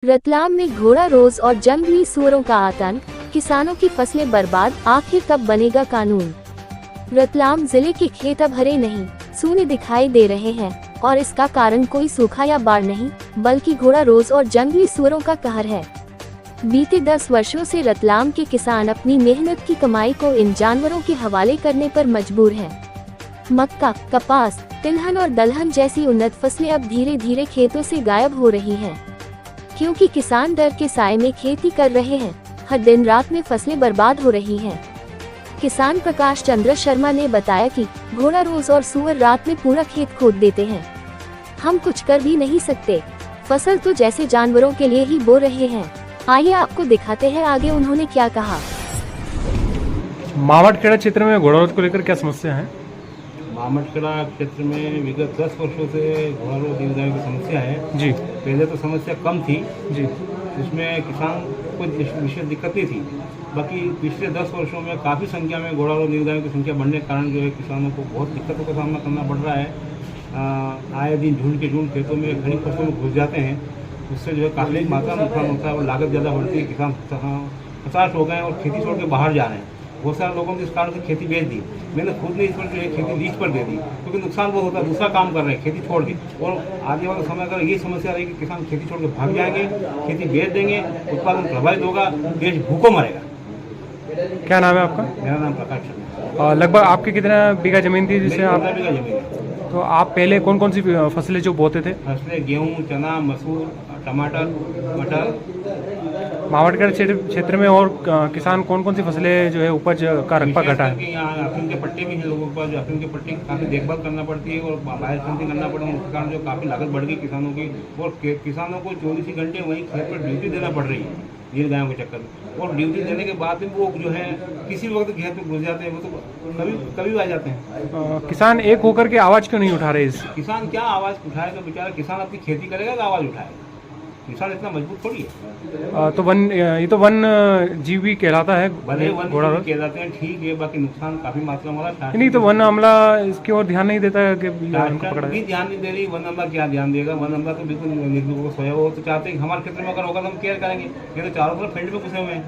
रतलाम में घोड़ा रोज और जंगली सूअरों का आतंक, किसानों की फसलें बर्बाद, आखिर कब बनेगा कानून। रतलाम जिले के खेत अब हरे नहीं सूने दिखाई दे रहे हैं और इसका कारण कोई सूखा या बाढ़ नहीं, बल्कि घोड़ा रोज और जंगली सूअरों का कहर है। बीते 10 वर्षों से रतलाम के किसान अपनी मेहनत की कमाई को इन जानवरों के हवाले करने पर मजबूर हैं। मक्का, कपास, तिलहन और दलहन जैसी उन्नत फसलें अब धीरे धीरे खेतों से गायब हो रही हैं, क्योंकि किसान डर के साए में खेती कर रहे हैं। हर दिन रात में फसलें बर्बाद हो रही हैं। किसान प्रकाश चंद्र शर्मा ने बताया कि घोड़ा रोज और सूअर रात में पूरा खेत खोद देते हैं। हम कुछ कर भी नहीं सकते, फसल तो जैसे जानवरों के लिए ही बो रहे हैं। आइए आपको दिखाते हैं आगे उन्होंने क्या कहा। मावटखेड़ा क्षेत्र में घोड़ा रोज को लेकर क्या समस्या है? मावटखेड़ा क्षेत्र में विगत 10 वर्षों से घोड़ा रोग दिनदारी की समस्या है जी। पहले तो समस्या कम थी जी, उसमें किसान को विशेष दिक्कतें थी। बाकी पिछले 10 वर्षों में काफ़ी संख्या में घोड़ा रोग निगरानी की संख्या बढ़ने के कारण जो है किसानों को बहुत दिक्कतों का सामना करना पड़ रहा है। आए दिन झुंड के झुंड खेतों में खड़ी फसलों में घुस जाते हैं, उससे जो है काफ़ी मात्रा में नुकसान होता है और लागत ज़्यादा बढ़ती है। किसान हताश हो गए हैं और खेती छोड़ के बाहर जा रहे हैं। बहुत सारे लोगों ने इस कारण से खेती बेच दी। मैंने खुद ने इस पर जो है खेती लीज पर दे दी, क्योंकि नुकसान बहुत होता है, दूसरा काम कर रहे हैं खेती छोड़ के। और आगे वाला समय अगर ये समस्या रहेगी कि किसान खेती छोड़ के भाग जाएंगे, खेती बेच देंगे, उत्पादन प्रभावित होगा, देश भूखों मरेगा। क्या नाम है आपका? मेरा नाम प्रकाश शर्मा। लगभग आपकी कितना बीघा जमीन थी जिससे आप 15 बीघा जमीन है। तो आप पहले कौन कौन सी फसलें जो बोते थे? फसलें गेहूँ, चना, मसूर, टमाटर, मटर। मावटखेड़ा क्षेत्र में और किसान कौन कौन सी फसलें जो है उपज का रकबा घटा है? यहाँ अफीम के पट्टे भी हैं लोगों के पास, अफीम के पट्टे की काफ़ी देखभाल करना पड़ती है और बाहर खरीदी करना पड़ती है। इसके कारण जो काफ़ी लागत बढ़ गई किसानों की और किसानों को 24 ही घंटे वहीं खेत पर ड्यूटी देना पड़ रही है नील गायों के चक्कर में। और ड्यूटी देने के बाद भी वो जो है किसी वक्त खेत में घुस जाते हैं, वो तो कभी भी आ जाते हैं। किसान एक होकर के आवाज़ क्यों नहीं उठा रहे? किसान क्या आवाज़ उठाएगा बेचारा? किसान अपनी खेती करेगा तो आवाज़ उठाएगा। किसान इतना मजबूत थोड़ी है। तो ये तो वन जीव भी कहलाता है भले वन घोड़ा रोज, कहलाते हैं, ठीक है, बाकी नुकसान काफ़ी मात्रा में हो रहा है। नहीं तो वन हमला इसकी ओर ध्यान नहीं देता है कि उनको पकड़ा भी ध्यान नहीं दे रही। वन हमला क्या ध्यान देगा? वन हमला तो बिल्कुल निर्दोषों को सोया। वो तो चाहते हैं कि हमारे क्षेत्र में अगर होगा तो हम केयर करेंगे, ये तो चारों तरफ फील्ड में घुसे हुए हैं।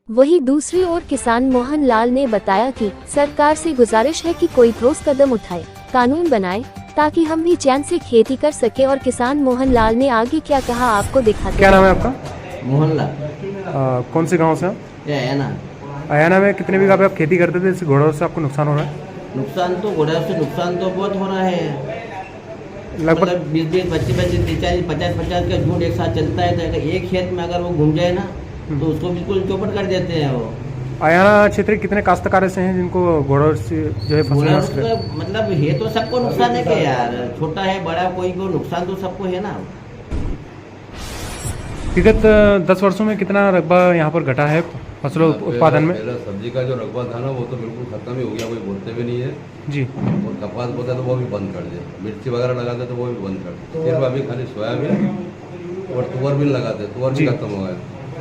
वहीं दूसरी ओर किसान मोहन लाल ने बताया कि सरकार से गुजारिश है कि कोई ठोस कदम उठाए, कानून बनाए, ताकि हम भी चैन से खेती कर सके। और किसान मोहन लाल ने आगे क्या कहा आपको दिखाते। क्या नाम है आपका? मोहन लाल। कौन से गांव से आप? ये अयाना। अयाना में कितने बीघा पे आप खेती करते थे? इससे घोड़ा से आपको नुकसान हो रहा है? नुकसान तो घोड़ा से नुकसान तो बहुत हो रहा है। लगभग 20-20, 25-25, 40, 50-50 का झुंड एक साथ चलता है, तो एक खेत में अगर वो घूम जाए ना तो उसको बिल्कुल चौपट कर देते हैं। वो अयाना क्षेत्र के कितने काश्तकार ऐसे हैं जिनको घोड़ा से जो है घोड़ा फसलें नष्ट है? मतलब है तो सबको नुकसान है क्या यार? छोटा है बड़ा कोई को नुकसान तो सबको है ना। विगत 10 वर्षों में कितना रकबा यहाँ पर घटा है फसलों उत्पादन में? पहला सब्जी का जो रकबा था ना वो तो बिल्कुल खत्म ही हो गया, कोई बोलते भी नहीं है जी। और कपास बोता तो वो भी बंद कर दिया, मिर्ची वगैरह लगाते तो वो भी बंद कर दिया। सिर्फ अभी खाली सोयाबीन और तुअर भी लगाते, तुअर भी खत्म हो गया,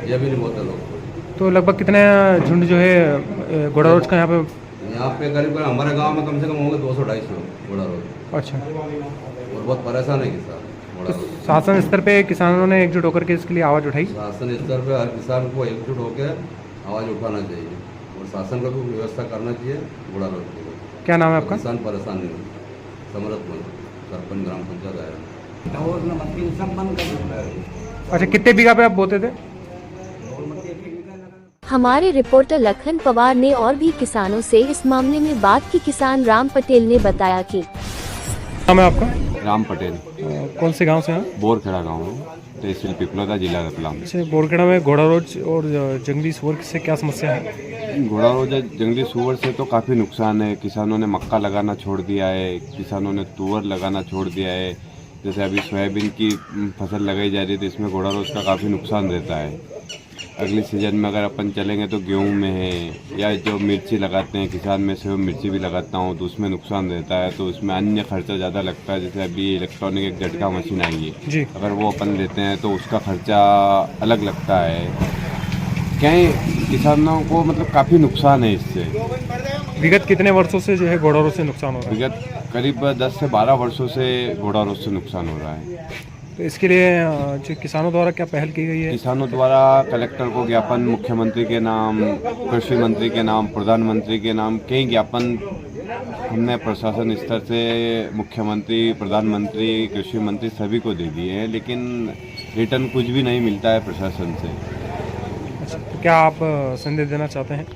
ये भी नहीं बोलते लोग। तो लगभग कितने झुंड जो है घोड़ा रोज का यहाँ पे? करीब हमारे गांव में कम से कम होंगे 200-250 घोड़ा रोज। अच्छा। और बहुत परेशान है किसान घोड़ा तो रोज। शासन स्तर पे किसानों ने एकजुट होकर के इसके लिए आवाज़ उठाई? शासन स्तर पे हर किसान को एकजुट होकर आवाज़ उठाना चाहिए और शासन को भी व्यवस्था करना चाहिए घोड़ा रोज के लिए। क्या नाम है आपका? किसान परेशान नहीं होते। समरथ मन, सरपंच ग्राम पंचायत आया। अच्छा, कितने बीघा पे आप बोते थे? हमारे रिपोर्टर लखन पवार ने और भी किसानों से इस मामले में बात की। किसान राम पटेल ने बताया कि नाम है आपका? राम पटेल। कौन से गांव से हैं? बोरखेड़ा गांव है, तहसील पिपलोदा, जिला रतलाम। अच्छा, बोरखेड़ा में घोड़ा रोज और जंगली सूअर से क्या समस्या है? घोड़ा रोज जंगली सूअर से तो काफ़ी नुकसान है। किसानों ने मक्का लगाना छोड़ दिया है, किसानों ने तुअर लगाना छोड़ दिया है। जैसे अभी सोयाबीन की फसल लगाई जा रही है तो इसमें घोड़ा रोज का काफ़ी नुकसान रहता है। अगले सीजन में अगर अपन चलेंगे तो गेहूं में है या जो मिर्ची लगाते हैं किसान में से वो मिर्ची भी लगाता हूँ तो उसमें नुकसान रहता है। तो उसमें अन्य खर्चा ज़्यादा लगता है। जैसे अभी इलेक्ट्रॉनिक एक झटका मशीन आई है जी। अगर वो अपन लेते हैं तो उसका खर्चा अलग लगता है। कई किसानों को मतलब काफ़ी नुकसान है इससे। विगत कितने वर्षों से जो है घोड़ा रोज से नुकसान हो रहा है? विगत करीब 10 से 12 वर्षों से घोड़ा रोज से नुकसान हो रहा है। तो इसके लिए जो किसानों द्वारा क्या पहल की गई है? किसानों द्वारा कलेक्टर को ज्ञापन, मुख्यमंत्री के नाम, कृषि मंत्री के नाम, प्रधानमंत्री के नाम कई ज्ञापन हमने प्रशासन स्तर से मुख्यमंत्री, प्रधानमंत्री, कृषि मंत्री सभी को दे दिए हैं, लेकिन रिटर्न कुछ भी नहीं मिलता है प्रशासन से। अच्छा, तो क्या आप संदेश देना चाहते हैं?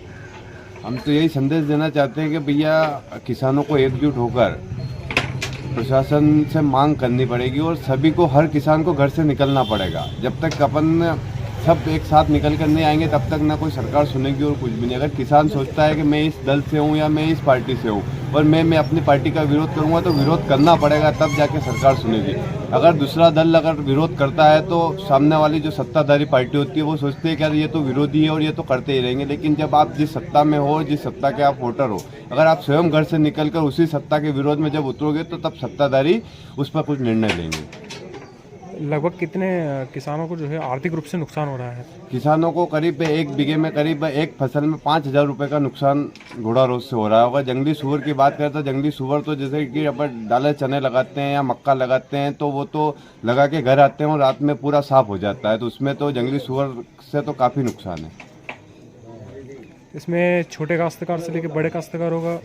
हम तो यही संदेश देना चाहते हैं कि भैया किसानों को एकजुट होकर प्रशासन से मांग करनी पड़ेगी और सभी को, हर किसान को घर से निकलना पड़ेगा। जब तक अपन सब एक साथ निकल कर नहीं आएंगे तब तक ना कोई सरकार सुनेगी और कुछ भी नहीं। अगर किसान सोचता है कि मैं इस दल से हूँ या मैं इस पार्टी से हूँ और मैं अपनी पार्टी का विरोध करूँगा, तो विरोध करना पड़ेगा, तब जाके सरकार सुनेगी। अगर दूसरा दल अगर विरोध करता है तो सामने वाली जो सत्ताधारी पार्टी होती है वो सोचती है कि यार ये तो विरोधी है और ये तो करते ही रहेंगे। लेकिन जब आप जिस सत्ता में हो, जिस सत्ता के आप वोटर हो, अगर आप स्वयं घर से निकलकर उसी सत्ता के विरोध में जब उतरोगे तो तब सत्ताधारी उस पर कुछ निर्णय लेंगे। लगभग कितने किसानों को जो है आर्थिक रूप से नुकसान हो रहा है? किसानों को करीब 1 बीघे में करीब एक फसल में 5,000 रुपये का नुकसान घोड़ा रोग से हो रहा होगा। जंगली सूअर की बात करें तो जंगली सूअर तो जैसे कि अपन डाले चने लगाते हैं या मक्का लगाते हैं तो वो तो लगा के घर आते हैं और रात में पूरा साफ हो जाता है, तो उसमें तो जंगली सूअर से तो काफ़ी नुकसान है। इसमें छोटे काश्तकार से लेकर बड़े काश्तकार होगा?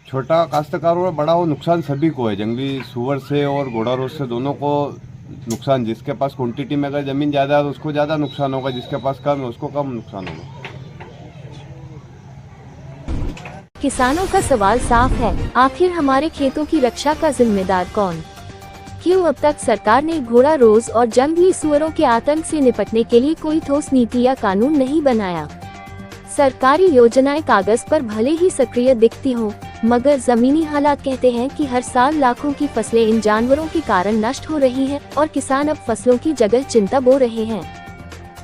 छोटा काश्तकार और बड़ा हो, नुकसान सभी को है। जंगली सूअर से और घोड़ा रोग से दोनों को नुकसान। जिसके पास क्वांटिटी में अगर ज़मीन ज़्यादा है तो उसको ज़्यादा नुकसान होगा, जिसके पास कम है उसको कम नुकसान होगा। किसानों का सवाल साफ है, आखिर हमारे खेतों की रक्षा का जिम्मेदार कौन? क्यों अब तक सरकार ने घोड़ा रोज और जंगली सूअरों के आतंक से निपटने के लिए कोई ठोस नीति या कानून नहीं बनाया? सरकारी योजनाएं कागज पर भले ही सक्रिय दिखती हों, मगर जमीनी हालात कहते हैं कि हर साल लाखों की फसलें इन जानवरों के कारण नष्ट हो रही हैं और किसान अब फसलों की जगह चिंता बो रहे हैं।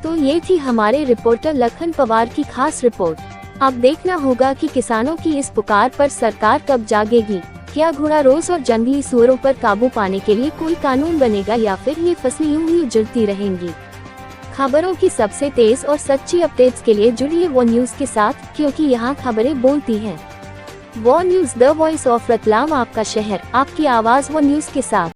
तो ये थी हमारे रिपोर्टर लखन पवार की खास रिपोर्ट। अब देखना होगा कि किसानों की इस पुकार पर सरकार कब जागेगी। क्या घोड़ा रोज और जंगली सूअरों पर काबू पाने के लिए कोई कानून बनेगा या फिर ये फसलें यूं ही उजड़ती रहेंगी? खबरों की सबसे तेज और सच्ची अपडेट्स के लिए जुड़िए वो न्यूज के साथ, क्योंकि यहाँ खबरें बोलती हैं। वो news, the voice of Ratlam, आपका शहर, आपकी आवाज वो न्यूज के साथ।